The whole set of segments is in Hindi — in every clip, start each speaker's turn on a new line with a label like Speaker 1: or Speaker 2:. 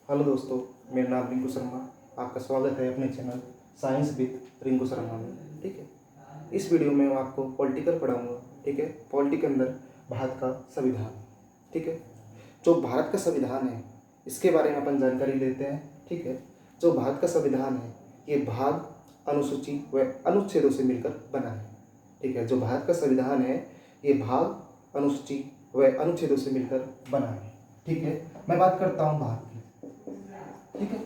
Speaker 1: हेलो दोस्तों, मेरा नाम रिंकू शर्मा। आपका स्वागत है अपने channel science with Rinku Sharma में। ठीक है, इस वीडियो में मैं आपको पॉलिटिकल पढ़ाऊंगा। ठीक है, पॉलिटी के अंदर भारत का संविधान। ठीक है, जो भारत का संविधान है इसके बारे में अपन जानकारी लेते हैं। ठीक है, जो भारत का संविधान है ये भाग, अनुसूची व अनुच्छेदों से मिलकर बना है। ठीक है, जो भारत का संविधान है ये भाग, अनुसूची व अनुच्छेदों से मिलकर बना है। ठीक है, मैं बात करता हूँ भाग की। ठीक है,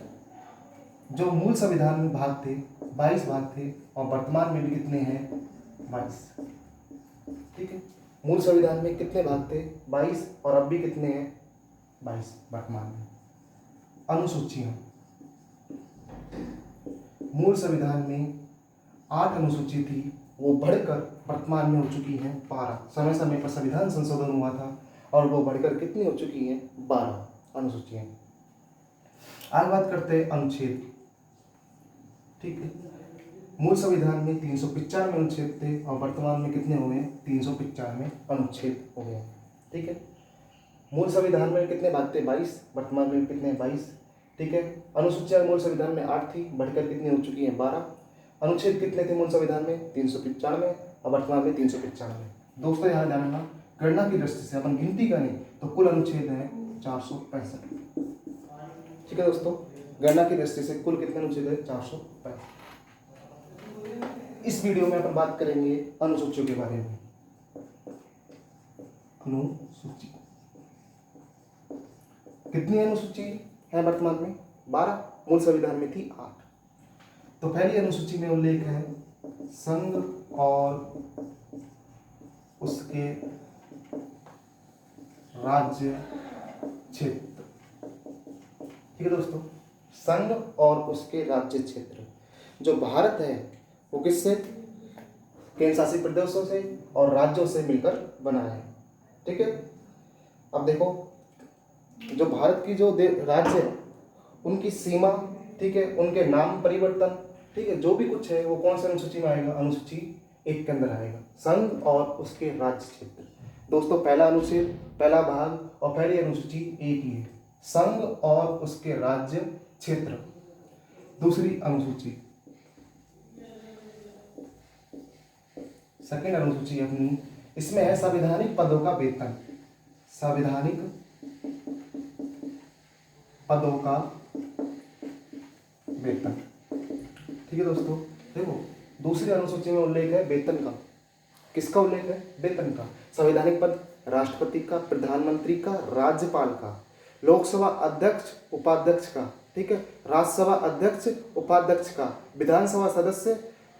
Speaker 1: जो मूल संविधान में भाग थे 22 भाग थे और वर्तमान में भी कितने हैं? 22। ठीक है, मूल संविधान में कितने भाग थे? 22 और अब भी कितने हैं? 22 वर्तमान में। अनुसूचियां, मूल संविधान में 8 अनुसूची थी, वो बढ़कर वर्तमान में हो चुकी हैं 12। समय समय पर संविधान संशोधन हुआ था और वो बढ़कर कितनी हो चुकी हैं? 12 अनुसूचियां। आज बात करते हैं अनुच्छेद। ठीक है, मूल संविधान में 395 अनुच्छेद थे और वर्तमान में कितने हो गए? 395 अनुच्छेद हो गए। ठीक है, मूल संविधान में कितने भाग थे? 22, वर्तमान में कितने? 22। ठीक है, अनुसूचियां मूल संविधान में 8 थी, बढ़कर कितनी हो चुकी हैं? 12। अनुच्छेद कितने थे मूल संविधान में? 395 और वर्तमान में 395। दोस्तों यहाँ ध्यान रखना, गणना की दृष्टि से अपन गिनती करें तो कुल अनुच्छेद है 465। ठीक है दोस्तों, गणना की दृष्टि से कुल कितने अनुच्छेद है? 465। इस वीडियो में अपन बात करेंगे अनुसूचियों के बारे में। अनुसूची कितनी अनुसूची है वर्तमान में? 12, मूल संविधान में थी 8। तो पहली अनुसूची में उल्लेख है संघ और उसके राज्य क्षेत्र। ठीक है दोस्तों, संघ और उसके राज्य क्षेत्र। जो भारत है वो किससे? केंद्र शासित प्रदेशों से और राज्यों से मिलकर बना है। ठीक है, अब देखो, जो भारत की जो राज्य है उनकी सीमा, ठीक है, उनके नाम परिवर्तन, ठीक है, जो भी कुछ है वो कौन सी अनुसूची में आएगा? अनुसूची 1 के अंदर आएगा, संघ और उसके राज्य क्षेत्र। दोस्तों पहला अनुच्छेद, पहला भाग और पहली अनुसूची एक ही है, संघ और उसके राज्य क्षेत्र। दूसरी अनुसूची, सेकेंड अनुसूची अपनी, इसमें है संवैधानिक पदों का वेतन। संवैधानिक पदों का वेतन। ठीक है दोस्तों, देखो दूसरी अनुसूची में उल्लेख है वेतन का। किसका उल्लेख है? वेतन का। संवैधानिक पद राष्ट्रपति का, प्रधानमंत्री का, राज्यपाल का, लोकसभा अध्यक्ष उपाध्यक्ष का, ठीक है, राज्यसभा अध्यक्ष उपाध्यक्ष का, विधानसभा सदस्य,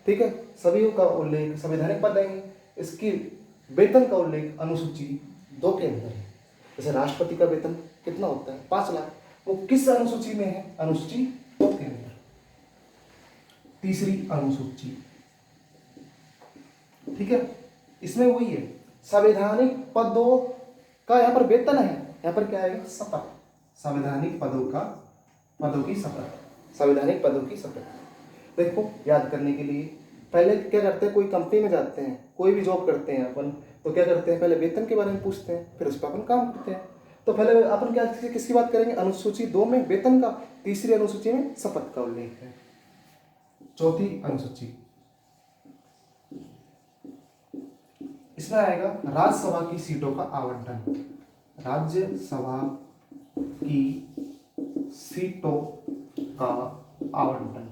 Speaker 1: ठीक है, सभी का उल्लेख संवैधानिक पद है। इसकी वेतन का उल्लेख अनुसूची 2 के अंदर है। जैसे राष्ट्रपति का वेतन कितना होता है? 5 लाख। वो किस अनुसूची में है? अनुसूची 2 के अंदर। तीसरी अनुसूची, ठीक है, इसमें वही है, संवैधानिक पदों का यहाँ पर वेतन है, यहाँ पर क्या आएगा? शपथ। संवैधानिक पदों की शपथ। संवैधानिक पदों की शपथ। देखो याद करने के लिए पहले क्या करते हैं, कोई कंपनी में जाते हैं, कोई भी जॉब करते हैं अपन, तो क्या करते हैं, पहले वेतन के बारे में पूछते हैं, फिर उस पर अपन काम करते हैं। तो पहले अपन क्या किसकी बात करेंगे? अनुसूची 2 में वेतन का, तीसरी अनुसूची में शपथ का उल्लेख है। चौथी अनुसूची, इसमें आएगा राज्यसभा की सीटों का आवंटन। राज्यसभा की सीटों का आवंटन।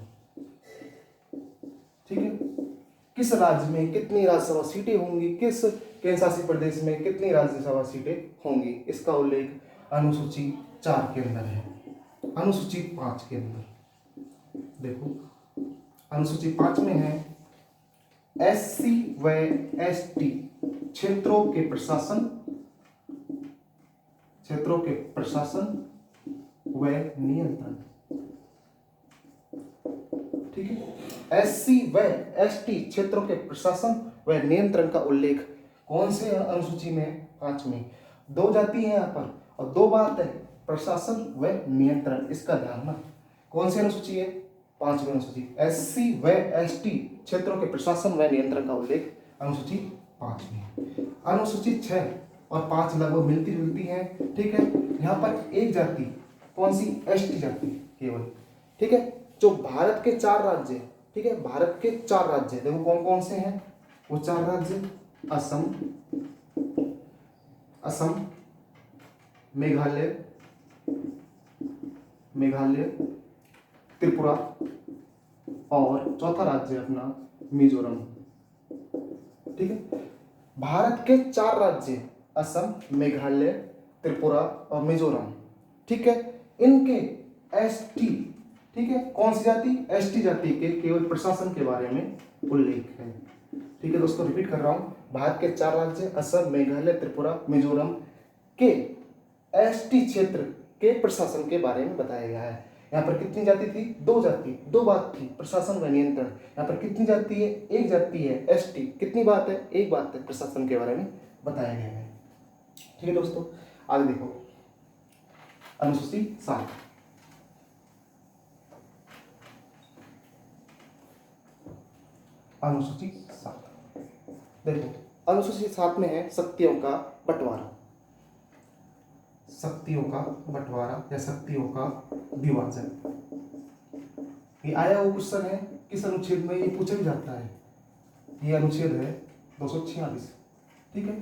Speaker 1: ठीक है, किस राज्य में कितनी राज्यसभा सीटें होंगी, किस केंद्र शासित प्रदेश में कितनी राज्यसभा सीटें होंगी, इसका उल्लेख अनुसूची 4 के अंदर है। अनुसूची 5 के अंदर देखो, अनुसूची 5 में है एससी व एसटी क्षेत्रों के प्रशासन व नियंत्रण। ठीक है, एससी व एसटी क्षेत्रों के प्रशासन व नियंत्रण का उल्लेख कौन से अनुसूची में? 5 में। 2 जाति है यहाँ पर और 2 बात है, प्रशासन व नियंत्रण। इसका ध्यान रखना, कौन सी अनुसूची है? 5वीं अनुसूची, एससी व एसटी क्षेत्रों के प्रशासन व नियंत्रण का उल्लेख अनुसूची 5 में। अनुसूची 6 और 5 लगभग मिलती जुलती हैं। ठीक है, यहाँ पर एक जाति कौन सी, एसटी जाति केवल, ठीक है। जो भारत के 4 राज्य, ठीक है, भारत के 4 राज्य देखो कौन कौन से हैं वो 4 राज्य, असम, मेघालय, त्रिपुरा और चौथा राज्य अपना मिजोरम, ठीक है। भारत के 4 राज्य असम, मेघालय, त्रिपुरा और मिजोरम, ठीक है, इनके एसटी, ठीक है, कौन सी जाति, एसटी जाति के केवल प्रशासन के बारे में उल्लेख है, ठीक है दोस्तों। रिपीट कर रहा हूं, भारत के 4 राज्य असम, मेघालय, त्रिपुरा, मिजोरम के एसटी क्षेत्र के प्रशासन के बारे में बताया गया है। यहाँ पर कितनी जाति थी, 2 जाति, 2 बात थी, प्रशासन व नियंत्रण। यहाँ पर कितनी जाति है, 1 जाति है, एसटी। कितनी बात है, 1 बात है, प्रशासन के बारे में बताया गया है, ठीक है दोस्तों। आगे देखो अनुसूची 7, अनुसूची 7 देखो, अनुसूची 7 में है शक्तियों का बंटवारा, शक्तियों का बंटवारा या शक्तियों का विभाजन। ये आया हुआ क्वेश्चन है, किस अनुच्छेद में ये पूछा भी जाता है। ये अनुच्छेद है 246, ठीक है।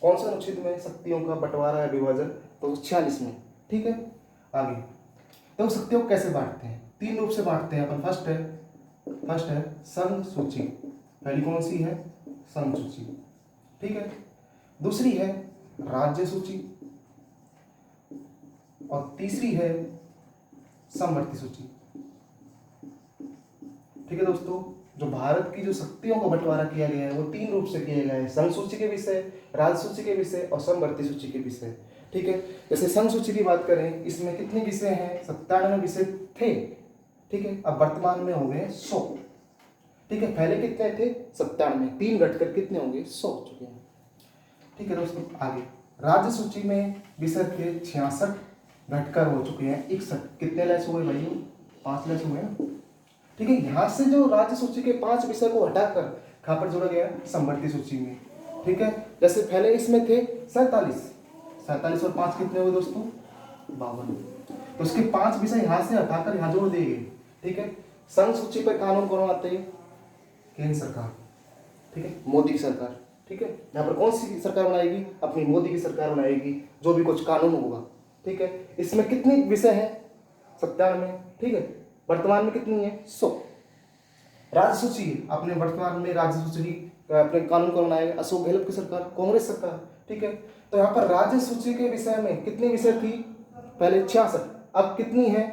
Speaker 1: कौन सा अनुच्छेद में शक्तियों का बंटवारा या विभाजन, 246 में, ठीक है। आगे तो शक्तियों को कैसे बांटते हैं, 3 रूप से बांटते हैं अपन। फर्स्ट है संघ सूची, पहली कौन सी है, संघ सूची, ठीक है। दूसरी है राज्य सूची और तीसरी है समवर्ती सूची, ठीक है दोस्तों। जो भारत की जो शक्तियों का बंटवारा किया गया है वो 3 रूप से किया गया है, संघ सूची के विषय, राज्य सूची के विषय और समवर्ती सूची के विषय, ठीक है। जैसे संघ सूची की बात करें, इसमें कितने विषय हैं, 97 विषय थे, ठीक है। अब वर्तमान में हो गए 100, ठीक है। पहले कितने थे, 97, 3 घटकर कितने होंगे, 100 हो चुके हैं, ठीक है दोस्तों। आगे राज्य सूची में विषय थे 66, घटकर हो चुके हैं 61। कितने लेस हुए भाइयों, 5 लेस हुए ना, ठीक है। यहाँ से जो राज्य सूची के 5 विषय को हटाकर कहाँ पर जोड़ा गया, समवर्ती सूची में, ठीक है। जैसे पहले इसमें थे 47 और 5 कितने हुए दोस्तों, 52। तो उसके 5 विषय यहाँ से हटाकर यहाँ जोड़ दिए गए, ठीक है। संघ सूची पर कानून कौन बनाते हैं, केंद्र सरकार, ठीक है, मोदी की सरकार, ठीक है। यहाँ पर कौन सी सरकार बनाएगी, अपनी मोदी की सरकार बनाएगी, जो भी कुछ कानून होगा, ठीक है। इसमें कितने विषय हैं, 97, ठीक है। वर्तमान में कितनी है, 100। राज्य सूची अपने वर्तमान में राज्य सूची अपने कानून कौन बनाएगा, अशोक गहलोत की सरकार, कांग्रेस सरकार, ठीक है। तो यहाँ पर राज्य सूची के विषय में कितनी विषय थी, पहले 66, अब कितनी है,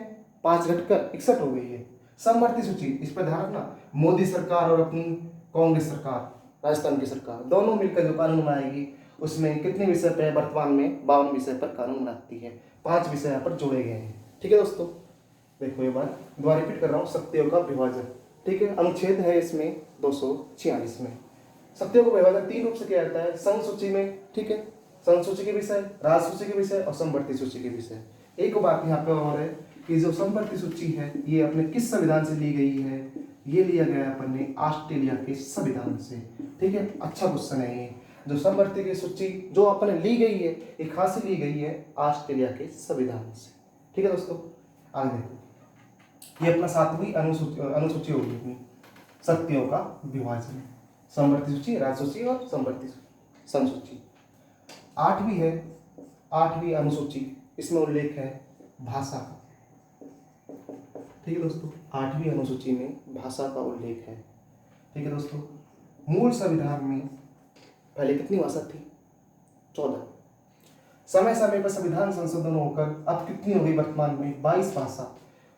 Speaker 1: 5 घटकर 61 हो गई है। समवर्ती सूची, इस पर ध्यान रखना, मोदी सरकार और अपनी कांग्रेस सरकार, राजस्थान की सरकार, दोनों मिलकर जो कानून बनाएगी उसमें कितने विषय पर वर्तमान में 52 विषय पर कानून बनाती है। 5 विषय यहाँ पर जोड़े गए हैं, ठीक है दोस्तों। देखो ये बात दोबारा रिपीट कर रहा हूँ, शक्तियों का विभाजन, ठीक है। अनुच्छेद है इसमें 246 में। शक्तियों का विभाजन 3 रूप से किया जाता है, संघ सूची में, ठीक है, संघ सूची के विषय, राज्य सूची के विषय और समवर्ती सूची के विषय। एक बात यहाँ पे और है कि जो समवर्ती सूची है ये अपने किस संविधान से ली गई है, ये लिया गया है अपन ने ऑस्ट्रेलिया के संविधान से, ठीक है। अच्छा क्वेश्चन है ये, जो समवर्ती की सूची जो अपने ली गई है ये कहाँ से ली गई है, ऑस्ट्रेलिया के संविधान से, ठीक है दोस्तों। आगे देखो, ये अपना 7वीं अनुसूची होगी अपनी, शक्तियों का विभाजन, समवर्ती सूची, राज्य सूची और समवर्ती संघ सूची। 8वीं अनुसूची, इसमें उल्लेख है भाषा का, ठीक है दोस्तों। 8वीं अनुसूची में भाषा का उल्लेख है, ठीक है दोस्तों। मूल संविधान में पहले कितनी भाषा थी, 14। समय समय पर संविधान संशोधन होकर अब कितनी हो गई, वर्तमान में 22 भाषा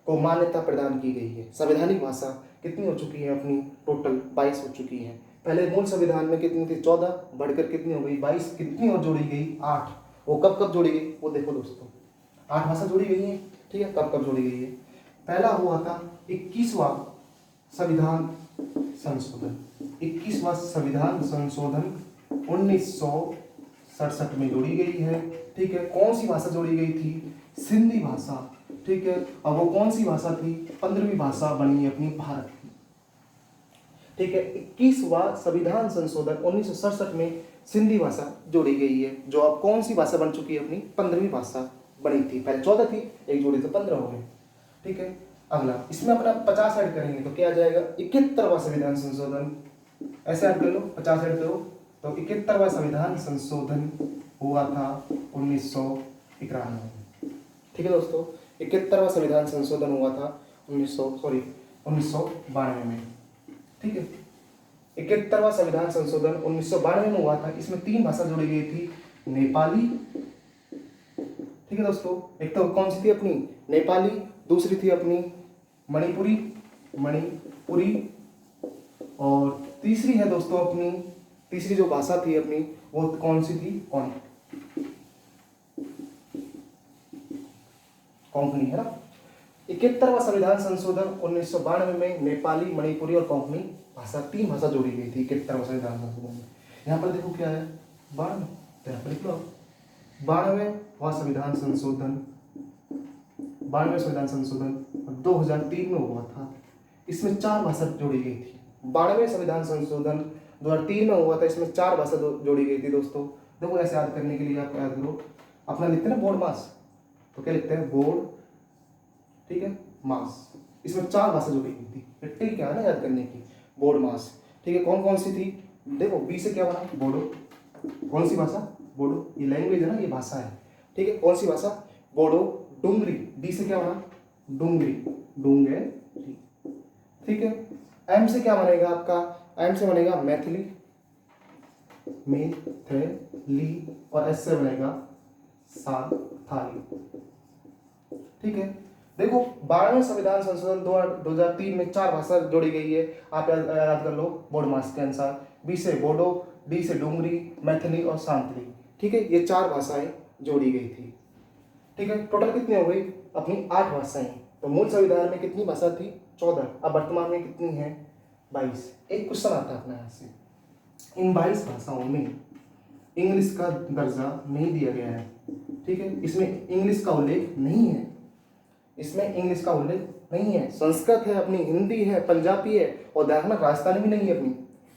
Speaker 1: को मान्यता प्रदान की गई है। संवैधानिक भाषा कितनी हो चुकी है अपनी, टोटल 22 हो चुकी है। पहले मूल संविधान में कितनी थी, 14, बढ़कर कितनी हो गई, 22। कितनी और जोड़ी गई, 8। वो कब कब जोड़ी गई, वो देखो दोस्तों, 8 भाषा जोड़ी गई है, ठीक है। कब कब जोड़ी गई है, पहला हुआ था 21वां संविधान संशोधन, 21वां संविधान संशोधन 1967 में जोड़ी गई है, ठीक है। कौन सी भाषा जोड़ी गई थी, सिंधी भाषा, ठीक है। अब वो कौन सी भाषा थी, 15वीं भाषा बनी है अपनी भारत की, ठीक है। 21वां संविधान संशोधन 1967 में सिंधी भाषा जोड़ी गई है, जो अब कौन सी भाषा बन चुकी है अपनी 15वीं भाषा बनी थी। पहले 14 थी, एक जोड़ी तो 15 हो गई। ठीक है, अगला इसमें अपना 50 ऐड करेंगे तो क्या आ जाएगा, 71वां संविधान संशोधन। ऐसे ऐड कर लो, 50 ऐड करो तो 71वां संविधान संशोधन हुआ था 1991। ठीक है दोस्तों, 71वां संविधान संशोधन हुआ था 1992 में। ठीक है, 71वां संविधान संशोधन 1992 में हुआ था। इसमें 3 भाषा जोड़ी गई थी, नेपाली। ठीक है दोस्तों, एक तो कौन सी थी अपनी, नेपाली, दूसरी थी अपनी मणिपुरी, और तीसरी है दोस्तों अपनी, तीसरी जो भाषा थी अपनी वो कौन सी थी, कोंकणी है ना। 71वां संविधान संशोधन 1992 में नेपाली, मणिपुरी और कोंकणी भाषा, 3 भाषा जोड़ी गई थी 71वां संविधान संशोधन में। यहाँ पर देखो क्या है, 92, तो यहाँ पर लिख लो 92वां संविधान संशोधन, 92वें संविधान संशोधन 2003 में हुआ था। इसमें 4 भाषा जोड़ी गई थी। 92वें संविधान संशोधन 2003 में हुआ था, इसमें 4 भाषा जोड़ी गई थी दोस्तों। देखो ऐसे याद करने के लिए आप याद करो, अपना लिखते हैं ना बोर्ड मास, तो क्या लिखते हैं, बोर्ड, ठीक है, मास। इसमें 4 भाषा जोड़ी गई थी, ट्रिक क्या है ना याद करने की, बोर्ड मास। ठीक है, कौन कौन सी थी, देखो बी से क्या बना, बोडो। कौन सी भाषा, बोडो, ये लैंग्वेज है ना, ये भाषा है। ठीक है, कौन सी भाषा, बोडो। डुंगरी, डी से क्या बना, डुंगरी, डूंगेरी। ठीक है, एम से क्या बनेगा आपका, एम से बनेगा मैथिली, मैथिली, और एस से बनेगा संथाली। ठीक है, देखो 12वें संविधान संशोधन 2003 में 4 भाषा जोड़ी गई है, आप याद कर लो बोर्ड मास के अनुसार। बी से बोडो, डी से डुंगरी, मैथिली और सांथली। ठीक है, ये 4 भाषाएं जोड़ी गई थी। ठीक है, टोटल कितनी हो गई अपनी, 8 भाषाएं। तो मूल संविधान में कितनी भाषा थी, 14। अब वर्तमान में कितनी है, 22। एक क्वेश्चन आता है अपने यहाँ से, इन 22 भाषाओं में इंग्लिश का दर्जा नहीं दिया गया है। ठीक है, इसमें इंग्लिश का उल्लेख नहीं है, इसमें इंग्लिश का उल्लेख नहीं है। संस्कृत है अपनी, हिंदी है, पंजाबी है, और देखना राजस्थानी भी नहीं है अपनी।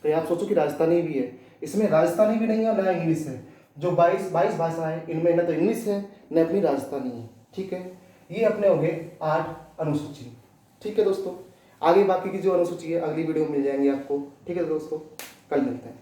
Speaker 1: तो आप सोचो कि राजस्थानी भी है, इसमें राजस्थानी भी नहीं है, ना इंग्लिश है। जो 22 भाषा है इनमें न तो इंग्लिश है न अपनी राजस्थानी है। ठीक है, ये अपने हो गए 8 अनुसूची। ठीक है दोस्तों, आगे बाकी की जो अनुसूची है अगली वीडियो में मिल जाएंगी आपको। ठीक है दोस्तों, कल मिलते हैं।